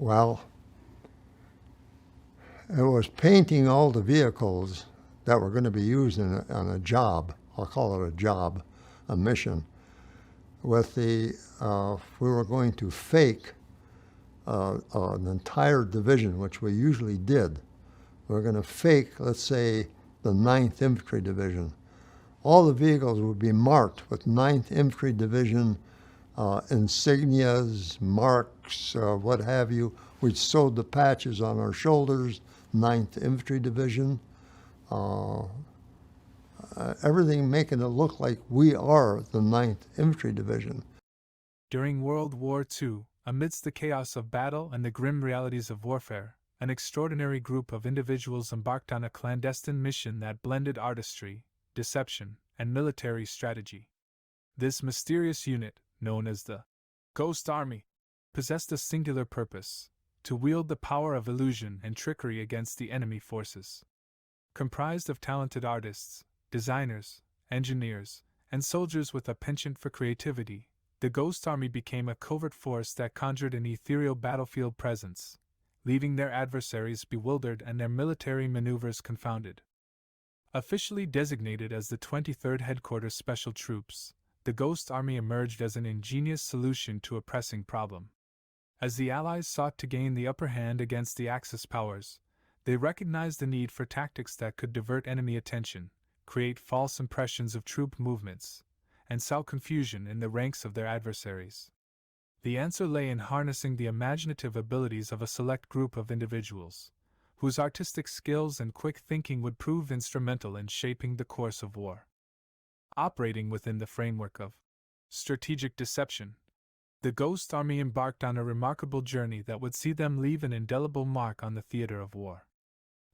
Well, it was painting all the vehicles that were going to be used on a job. I'll call it a job, a mission. With we were going to fake an entire division, which we usually did. We were going to fake, let's say, the 9th Infantry Division. All the vehicles would be marked with 9th Infantry Division insignias, marks, what have you. We'd sewed the patches on our shoulders, 9th Infantry Division. Everything making it look like we are the 9th Infantry Division. During World War II, amidst the chaos of battle and the grim realities of warfare, an extraordinary group of individuals embarked on a clandestine mission that blended artistry, deception, and military strategy. This mysterious unit, known as the Ghost Army, possessed a singular purpose: to wield the power of illusion and trickery against the enemy forces. Comprised of talented artists, designers, engineers, and soldiers with a penchant for creativity, the Ghost Army became a covert force that conjured an ethereal battlefield presence, leaving their adversaries bewildered and their military maneuvers confounded. Officially designated as the 23rd Headquarters Special Troops, the Ghost Army emerged as an ingenious solution to a pressing problem. As the Allies sought to gain the upper hand against the Axis powers, they recognized the need for tactics that could divert enemy attention, create false impressions of troop movements, and sow confusion in the ranks of their adversaries. The answer lay in harnessing the imaginative abilities of a select group of individuals, whose artistic skills and quick thinking would prove instrumental in shaping the course of war. Operating within the framework of strategic deception, the Ghost Army embarked on a remarkable journey that would see them leave an indelible mark on the theater of war.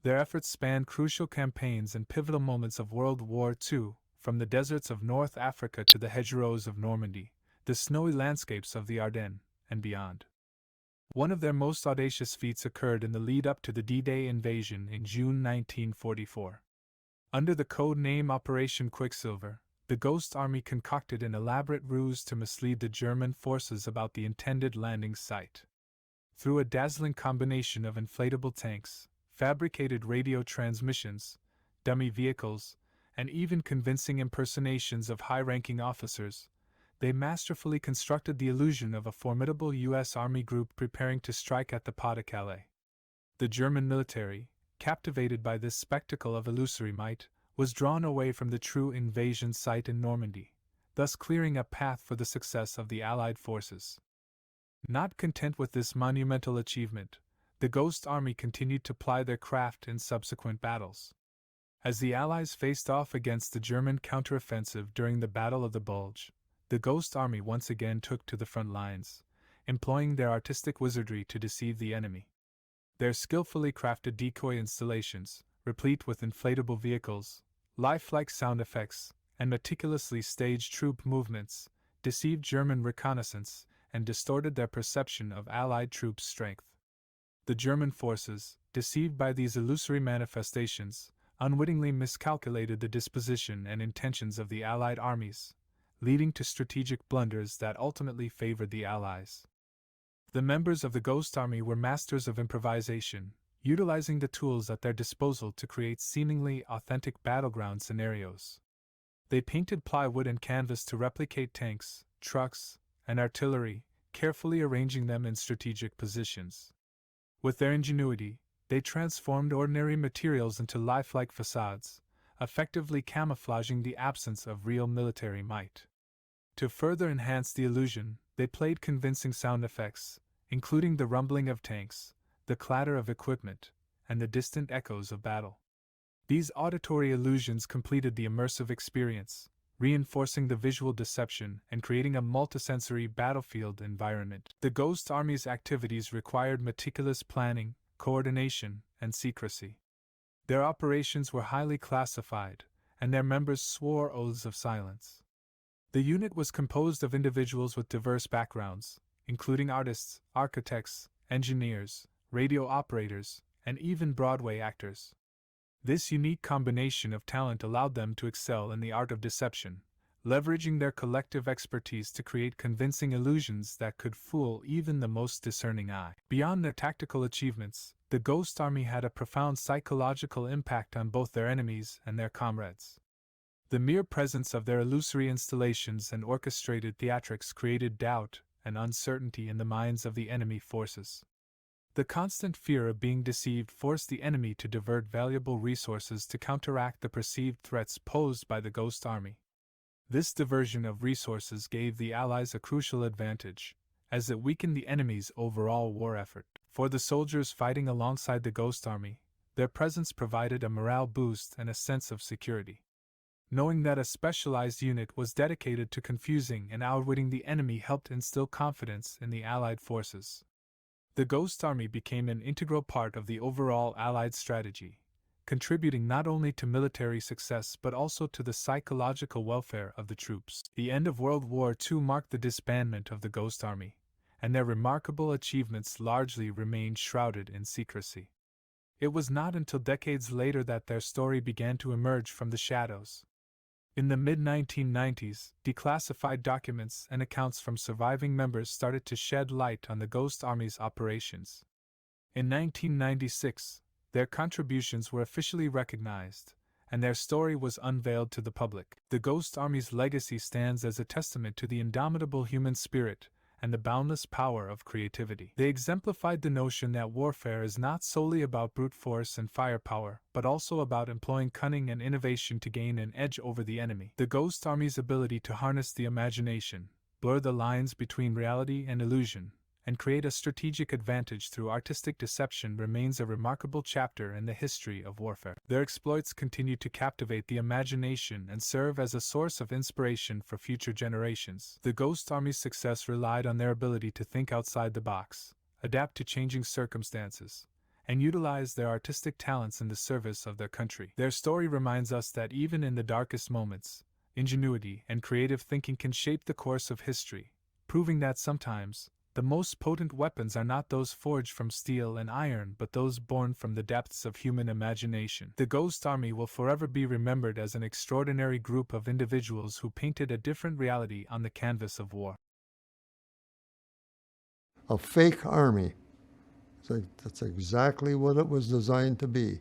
Their efforts spanned crucial campaigns and pivotal moments of World War II, from the deserts of North Africa to the hedgerows of Normandy, the snowy landscapes of the Ardennes, and beyond. One of their most audacious feats occurred in the lead-up to the D-Day invasion in June 1944. Under the code name Operation Quicksilver, the Ghost Army concocted an elaborate ruse to mislead the German forces about the intended landing site. Through a dazzling combination of inflatable tanks, fabricated radio transmissions, dummy vehicles, and even convincing impersonations of high-ranking officers, they masterfully constructed the illusion of a formidable U.S. Army group preparing to strike at the Pas-de-Calais. The German military, captivated by this spectacle of illusory might, was drawn away from the true invasion site in Normandy, thus clearing a path for the success of the Allied forces. Not content with this monumental achievement, the Ghost Army continued to ply their craft in subsequent battles. As the Allies faced off against the German counteroffensive during the Battle of the Bulge, the Ghost Army once again took to the front lines, employing their artistic wizardry to deceive the enemy. Their skillfully crafted decoy installations, replete with inflatable vehicles, lifelike sound effects, and meticulously staged troop movements, deceived German reconnaissance and distorted their perception of Allied troops' strength. The German forces, deceived by these illusory manifestations, unwittingly miscalculated the disposition and intentions of the Allied armies, leading to strategic blunders that ultimately favored the Allies. The members of the Ghost Army were masters of improvisation, utilizing the tools at their disposal to create seemingly authentic battleground scenarios. They painted plywood and canvas to replicate tanks, trucks, and artillery, carefully arranging them in strategic positions. With their ingenuity, they transformed ordinary materials into lifelike facades, effectively camouflaging the absence of real military might. To further enhance the illusion, they played convincing sound effects, including the rumbling of tanks, the clatter of equipment, and the distant echoes of battle. These auditory illusions completed the immersive experience, reinforcing the visual deception and creating a multisensory battlefield environment. The Ghost Army's activities required meticulous planning, coordination, and secrecy. Their operations were highly classified, and their members swore oaths of silence. The unit was composed of individuals with diverse backgrounds, including artists, architects, engineers, radio operators, and even Broadway actors. This unique combination of talent allowed them to excel in the art of deception, leveraging their collective expertise to create convincing illusions that could fool even the most discerning eye. Beyond their tactical achievements, the Ghost Army had a profound psychological impact on both their enemies and their comrades. The mere presence of their illusory installations and orchestrated theatrics created doubt and uncertainty in the minds of the enemy forces. The constant fear of being deceived forced the enemy to divert valuable resources to counteract the perceived threats posed by the Ghost Army. This diversion of resources gave the Allies a crucial advantage, as it weakened the enemy's overall war effort. For the soldiers fighting alongside the Ghost Army, their presence provided a morale boost and a sense of security. Knowing that a specialized unit was dedicated to confusing and outwitting the enemy helped instill confidence in the Allied forces. The Ghost Army became an integral part of the overall Allied strategy, contributing not only to military success but also to the psychological welfare of the troops. The end of World War II marked the disbandment of the Ghost Army, and their remarkable achievements largely remained shrouded in secrecy. It was not until decades later that their story began to emerge from the shadows. In the mid-1990s, declassified documents and accounts from surviving members started to shed light on the Ghost Army's operations. In 1996, their contributions were officially recognized, and their story was unveiled to the public. The Ghost Army's legacy stands as a testament to the indomitable human spirit and the boundless power of creativity. They exemplified the notion that warfare is not solely about brute force and firepower, but also about employing cunning and innovation to gain an edge over the enemy. The Ghost Army's ability to harness the imagination, blur the lines between reality and illusion, and create a strategic advantage through artistic deception remains a remarkable chapter in the history of warfare. Their exploits continue to captivate the imagination and serve as a source of inspiration for future generations. The Ghost Army's success relied on their ability to think outside the box, adapt to changing circumstances, and utilize their artistic talents in the service of their country. Their story reminds us that even in the darkest moments, ingenuity and creative thinking can shape the course of history, proving that sometimes, the most potent weapons are not those forged from steel and iron but those born from the depths of human imagination. The Ghost Army will forever be remembered as an extraordinary group of individuals who painted a different reality on the canvas of war. A fake army. That's exactly what it was designed to be.